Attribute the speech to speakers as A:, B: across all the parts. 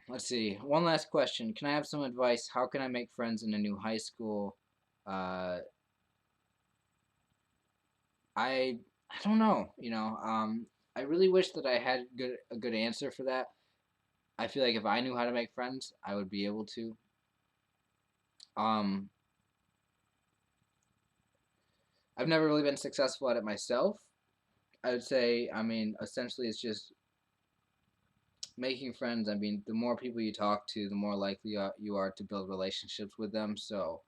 A: Let's see. One last question. Can I have some advice? How can I make friends in a new high school? Uh, I I don't know. I really wish that I had a good answer for that. I feel like if I knew how to make friends, I would be able to. Um, I've never really been successful at it myself. I would say, I mean, essentially, it's just making friends. I mean, the more people you talk to, the more likely you are to build relationships with them. So,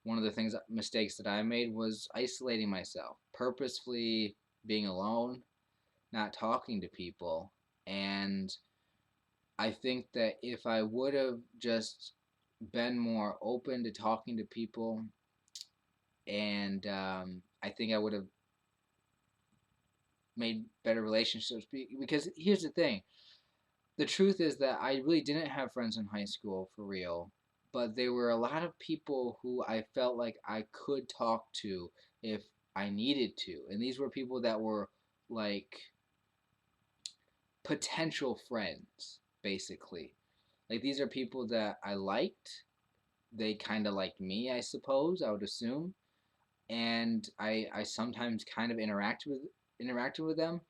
A: one of the mistakes that I made was isolating myself, purposefully being alone, not talking to people. And I think that if I would have just been more open to talking to people, and I think I would have made better relationships. Because here's the thing: the truth is that I really didn't have friends in high school for real, but there were a lot of people who I felt like I could talk to if I needed to. And these were people that were like potential friends, basically. Like these are people that I liked. They kind of liked me, I suppose, I would assume. And I sometimes kind of interacted with them,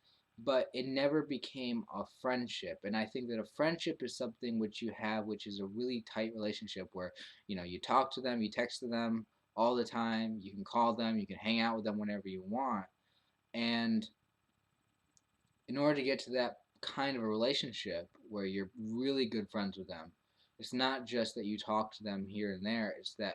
A: but it never became a friendship. And I think that a friendship is something which you have, which is a really tight relationship where you talk to them, you text to them all the time, you can call them, you can hang out with them whenever you want. And in order to get to that kind of a relationship where you're really good friends with them, it's not just that you talk to them here and there, it's that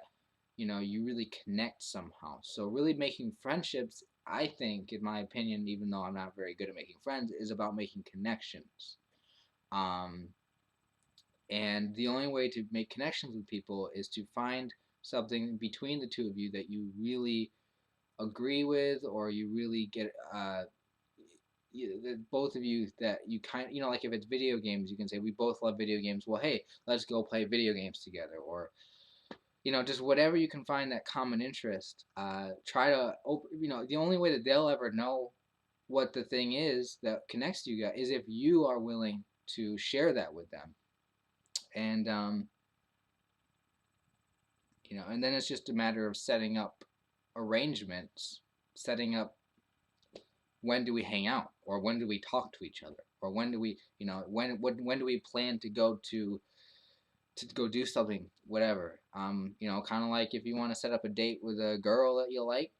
A: you really connect somehow. So really making friendships, I think, in my opinion, even though I'm not very good at making friends, is about making connections. Um, and the only way to make connections with people is to find something between the two of you that you really agree with, or you really get both of you that you kind like if it's video games, you can say we both love video games. Well, hey, let's go play video games together, or just whatever you can find that common interest. Try to the only way that they'll ever know what the thing is that connects you guys is if you are willing to share that with them. And and then it's just a matter of setting up arrangements, setting up when do we hang out, or when do we talk to each other, or when do we when do we plan to go do something, whatever. Kind of like if you want to set up a date with a girl that you like.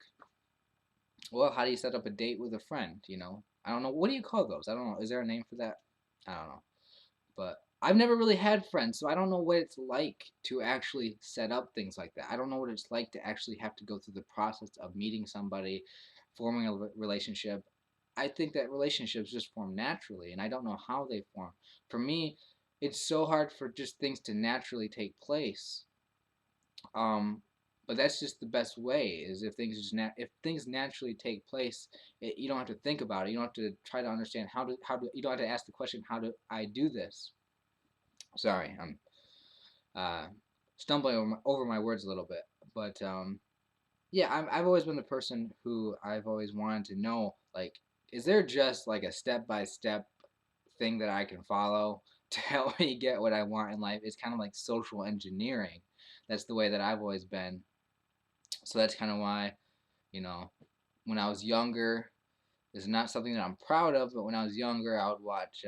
A: Well, how do you set up a date with a friend? I don't know. What do you call those? I don't know. Is there a name for that? I don't know. But I've never really had friends, so I don't know what it's like to actually set up things like that. I don't know what it's like to actually have to go through the process of meeting somebody, forming a relationship. I think that relationships just form naturally, and I don't know how they form. For me, it's so hard for just things to naturally take place. Um, but that's just the best way. Is if if things naturally take place, you don't have to think about it. You don't have to try to understand how to. You don't have to ask the question, how do I do this? Sorry, I'm uh, stumbling over my words a little bit, but yeah, I've always been the person who I've always wanted to know, like, is there just like a step by step thing that I can follow to help me get what I want in life? It's kind of like social engineering. That's the way that I've always been. So that's kind of why, you know, when I was younger, it's not something that I'm proud of, but when I was younger, I would watch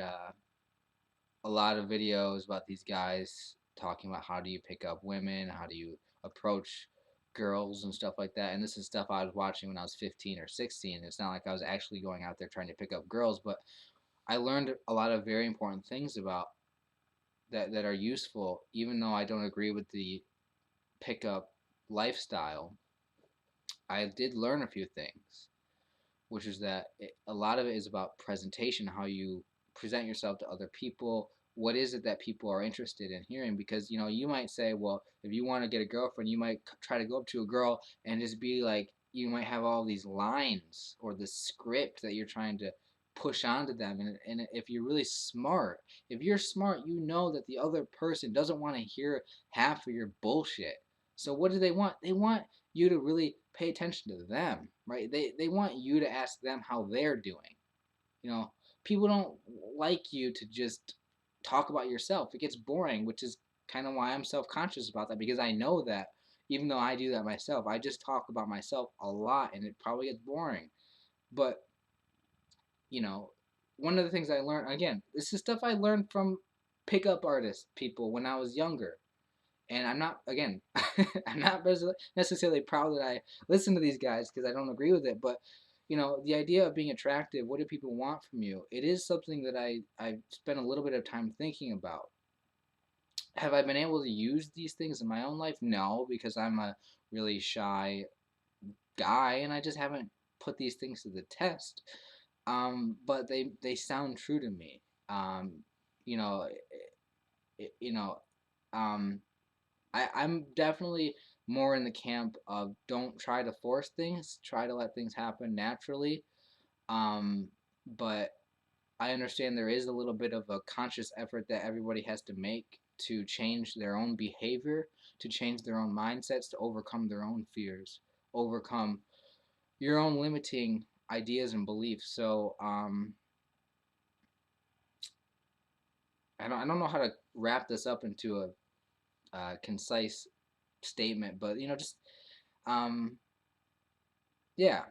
A: a lot of videos about these guys talking about how do you pick up women, how do you approach girls and stuff like that. And this is stuff I was watching when I was 15 or 16. It's not like I was actually going out there trying to pick up girls, but I learned a lot of very important things about that are useful, even though I don't agree with the pickup lifestyle. I did learn a few things, which is that a lot of it is about presentation, how you present yourself to other people. What is it that people are interested in hearing? Because you might say, well, if you want to get a girlfriend, you might try to go up to a girl and just be like, you might have all these lines or the script that you're trying to push onto them. And if you're really smart, if you're smart, you know that the other person doesn't want to hear half of your bullshit. So what do they want? They want you to really pay attention to them, right? They want you to ask them how they're doing. You know, people don't like you to just talk about yourself. It gets boring, which is kind of why I'm self-conscious about that, because I know that even though I do that myself, I just talk about myself a lot and it probably gets boring. But, you know, one of the things I learned, again, this is stuff I learned from pickup artist people when I was younger. And I'm not, again, I'm not necessarily proud that I listen to these guys because I don't agree with it. But, the idea of being attractive, what do people want from you? It is something that I've spent a little bit of time thinking about. Have I been able to use these things in my own life? No, because I'm a really shy guy and I just haven't put these things to the test. But they sound true to me. You know, you know, um, I'm definitely more in the camp of don't try to force things, try to let things happen naturally. Um, but I understand there is a little bit of a conscious effort that everybody has to make to change their own behavior, to change their own mindsets, to overcome their own fears, overcome your own limiting ideas and beliefs. So I don't know how to wrap this up into a concise statement, but just um, yeah.